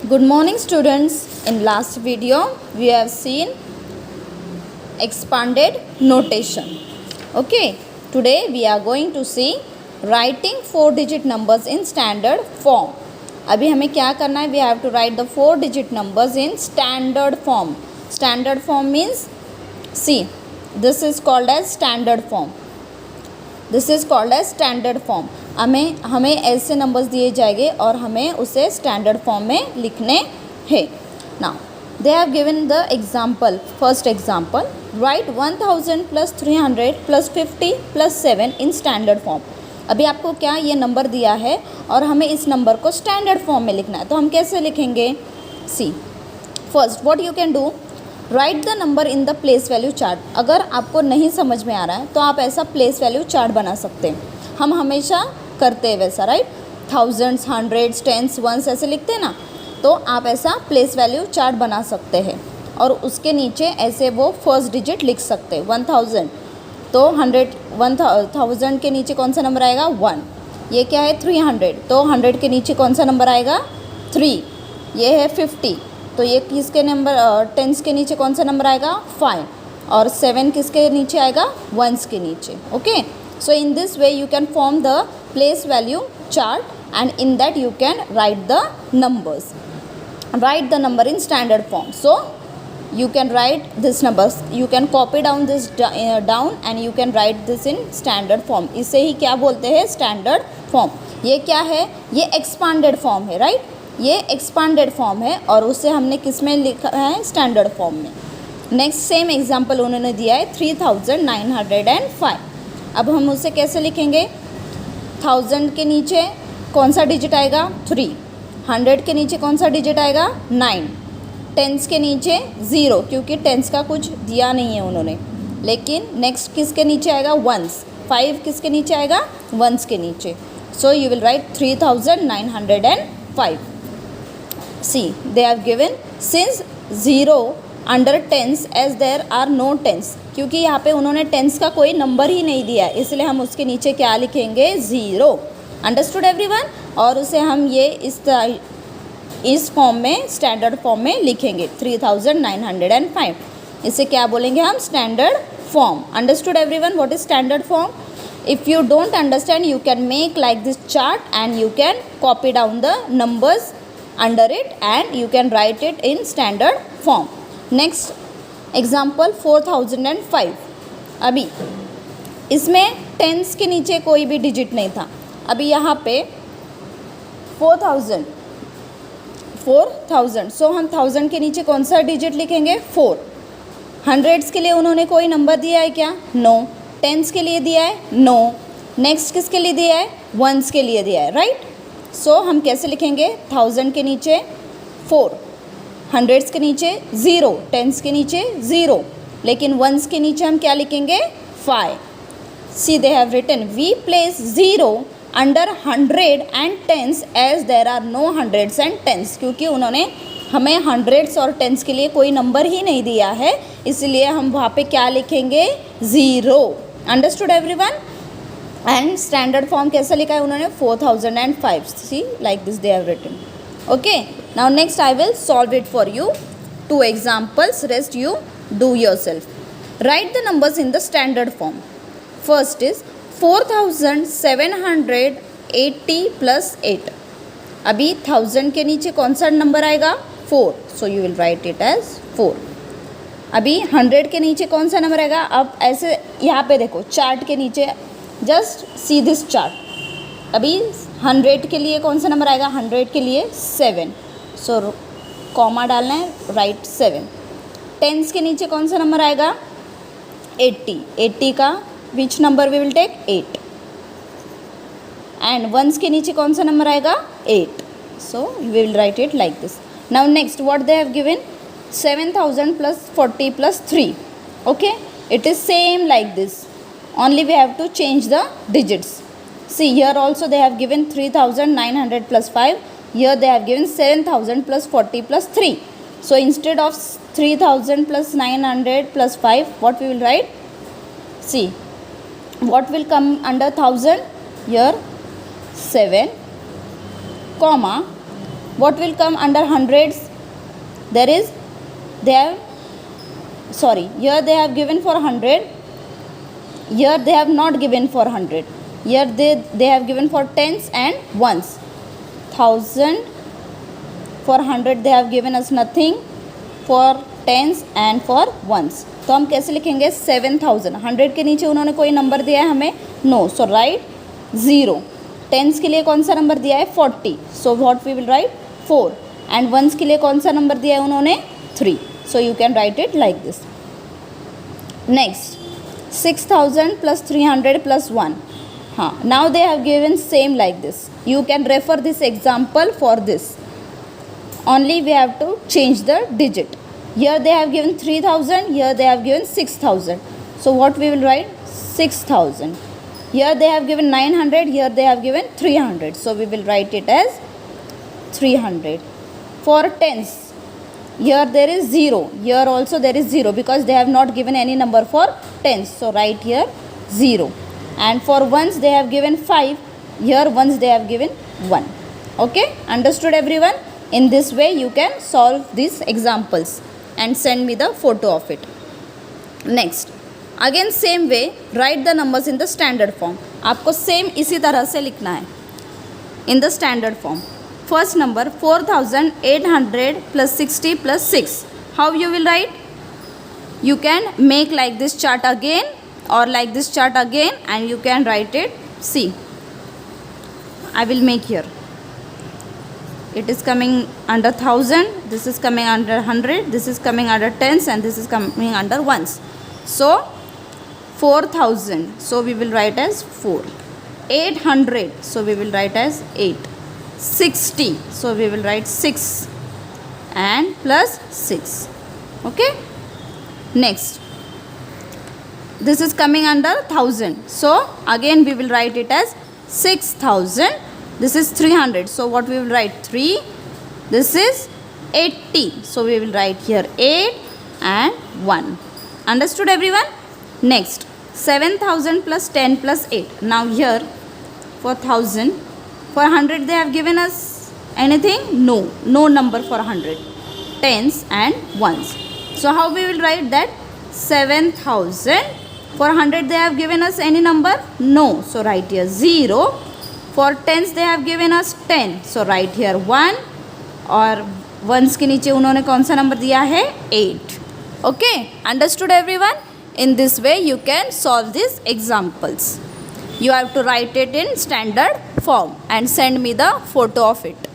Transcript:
Good morning students. In last video we have seen expanded notation. Okay, today we are going to see writing 4-digit numbers in standard form. अभी हमें क्या करना है? We have to write the 4-digit numbers in standard form. Standard form means, see, this is called as standard form. This is called as standard form. हमें ऐसे numbers दिए जाएंगे और हमें उसे स्टैंडर्ड फॉर्म में लिखने हैं. Now they have given the example. First example, right 1000 + 300 + 50 + 7 in standard form. अभी आपको क्या ये नंबर दिया है और हमें इस नंबर को स्टैंडर्ड फॉर्म में लिखना है. तो हम कैसे लिखेंगे? See, first what you can do, write the number in the place value chart. अगर आपको नहीं समझ में आ रहा है तो आप ऐसा प्लेस वैल्यू चार्ट बना सकते हैं. हम हमेशा करते हैं वैसा, right. Thousands, hundreds, tens, ones ऐसे लिखते हैं ना, तो आप ऐसा प्लेस वैल्यू चार्ट बना सकते हैं और उसके नीचे ऐसे वो फर्स्ट डिजिट लिख सकते हैं. 1000 तो 1000 के नीचे कौन सा नंबर आएगा? 1. ये क्या है? 300 तो 100 के नीचे कौन सा नंबर आएगा? 3. ये है 50 तो ये किसके नंबर? टेंस के नीचे कौन सा नंबर आएगा? 5. और 7 किसके नीचे आएगा? वंस के नीचे. Okay, so in this way you can form the place value chart and in that you can right the numbers. Right the number in standard form. So you can write this numbers, you can copy down this down and you can write this in standard form. इसे ही क्या बोलते हैं? Standard form. ये क्या है? ये expanded form है, right. ये एक्सपांडेड फॉर्म है और उसे हमने किस में लिखा है? स्टैंडर्ड फॉर्म में. नेक्स्ट सेम एग्जांपल उन्होंने दिया है 3905. अब हम उसे कैसे लिखेंगे? 1000 के नीचे कौन सा डिजिट आएगा? 3. 100 के नीचे कौन सा डिजिट आएगा? 9. टेंस के नीचे 0 क्योंकि टेंस का कुछ दिया नहीं है उन्होंने. लेकिन नेक्स्ट किसके नीचे आएगा? वंस. 5 किसके नीचे आएगा? वंस के नीचे. So you will write 3905. See, they have given since 0 under tens as there are no tens. क्योंकि यहाँ पे उन्होंने टेंस का कोई नंबर ही नहीं दिया है इसलिए हम उसके नीचे क्या लिखेंगे? 0. Understood everyone? और उसे हम ये इस फॉर्म में, स्टैंडर्ड फॉर्म में लिखेंगे 3905. इसे क्या बोलेंगे हम? Standard form. Understood everyone what is standard form? If you don't understand you can make like this chart and you can copy down the numbers under it and you can write it in standard form. Next example 4005. अभी इसमें tense के नीचे कोई भी digit नहीं था. अभी यहाँ पे 4000 सो हम 1000 के नीचे कौन सा डिजिट लिखेंगे? 4. हंड्रेड्स के लिए उन्होंने कोई नंबर दिया है क्या? नो. टेंस के लिए दिया है? नो. नेक्स्ट किसके लिए दिया है? वंस के लिए दिया है, राइट. सो हम कैसे लिखेंगे? 1000 के नीचे 4, हंड्रेड्स के नीचे 0, टेंस के नीचे 0, लेकिन वंस के नीचे हम क्या लिखेंगे? 5. See, they have written we place 0 under 100 and tens as there are no hundreds and tens. क्योंकि उन्होंने हमें हंड्रेड्स और टेंस के लिए कोई नंबर ही नहीं दिया है इसलिए हम वहाँ पे क्या लिखेंगे? 0. Understood everyone? And standard form कैसा लिखा है उन्होंने? 4005. See, like this they have written. Okay, now next I will solve it for you. 2 examples, rest you do yourself. Write the numbers in the standard form. First is 4780 + 8. अभी 1000 के नीचे कौन सा number आएगा? 4. So you will write it as 4. अभी 100 के नीचे कौन सा नंबर आएगा? अब ऐसे यहाँ पे देखो चार्ट के नीचे, जस्ट सी दिस चार्ट. अभी 100 के लिए कौन सा नंबर आएगा? 100 के लिए 7. सो कॉमा डालना है, राइट 7. टेंस के नीचे कौन सा नंबर आएगा? 80. 80 का which number we will take? 8. And ones के नीचे कौन सा नंबर आएगा? 8. So we will write it like this. Now next what they have given? 7000 + 40 + 3. okay, it is same like this, only we have to change the digits. See, here also they have given 3900 + 5. Here they have given 7000 + 40 + 3. So instead of 3000 + 900 + 5, what we will write? See, what will come under 1000? Here 7, comma What will come under hundreds? There is, they have, sorry, here they have given for 100. Here they have not given for 100. Here they have given for tens and ones. 1000 for 100 they have given us nothing. For tens and for ones, तो हम कैसे लिखेंगे 7000. 100 के नीचे उन्होंने कोई number दिया है हमें? नो. सो राइट 0. टेंस के लिए कौन सा नंबर दिया है? 40. So what we will write 4. And ones के लिए कौन सा नंबर दिया है उन्होंने? 3. So you can write it like this. Next 6000 plus 300 plus 1. हाँ, now they have given same like this. You can refer this example for this. Only we have to change the digit. Here they have given 3000, here they have given 6000. So what we will write? 6000. Here they have given 900, here they have given 300. So we will write it as 300. For tens, here there is 0. Here also there is 0 because they have not given any number for tens. So write here 0. And for ones they have given 5. Here ones they have given 1. Okay? Understood everyone? In this way you can solve these examples and send me the photo of it. Next, again same way, write the numbers in the standard form. आपको same इसी तरह से लिखना है in the standard form. First number 4800 plus 60 plus 6. How you will write? You can make like this chart again or like this chart again and you can write it. See, I will make here. It is coming under 1000, this is coming under 100, this is coming under tens and this is coming under ones. So 4000, so we will write as 4. 800, so we will write as 8. 60, so we will write 6 and plus 6. Okay. Next, this is coming under 1000, so again we will write it as 6000. This is 300, so what we will write? 3. This is 80, so we will write here 8 and 1. Understood everyone? Next, 7000 plus 10 plus 8. Now here for 1000, for 100 they have given us anything? No, no number for 100. Tens and ones. So how we will write that? 7000. For 100 they have given us any number? No, so write here 0. For tens they have given us 10, so write here 1. और ones के नीचे उन्होंने कौन सा number दिया है? 8. Okay, understood everyone? In this way you can solve these examples. You have to write it in standard form and send me the photo of it.